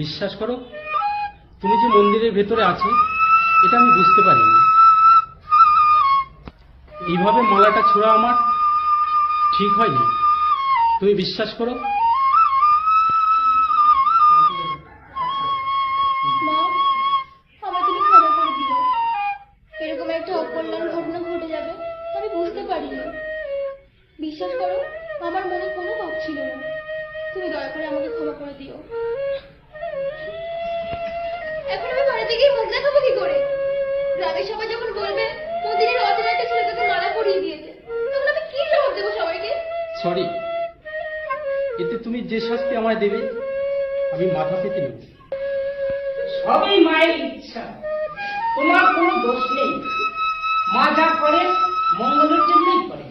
বিশ্বাস করো, তুমি যে মন্দিরের ভেতরে আছো এটা আমি বুঝতে পারিনি। এইভাবে মালাটা ছোঁড়া আমার ঠিক হয়নি। তুমি বিশ্বাস করো। মা, আমাকে তুমি ক্ষমা করে দিও। এরকম একটা অকল্যাণ ঘটনা ঘটে যাবে আমি বুঝতে পারিনি। বিশ্বাস করো, আমার মনে কোনো পাপ ছিল না। তুমি দয়া করে আমাকে ক্ষমা করে দিও। এখন আমি বাড়িতে গিয়ে মুখ দেখাবো কি করে? গ্রামের সবাই যখন বলবে মন্দিরের অচেনা একটা ছেলে তোকে মালা পরিয়ে দিয়েছে, তখন আমি কি জবাব দেবো সবাইকে? সরি, এতে তুমি যে শাস্তি আমায় দেবে আমি মাথা পেতে নেব। সবই মায়ের ইচ্ছা, তোমার কোনো দোষ নেই। মা যা করে মঙ্গলের জন্যই করে।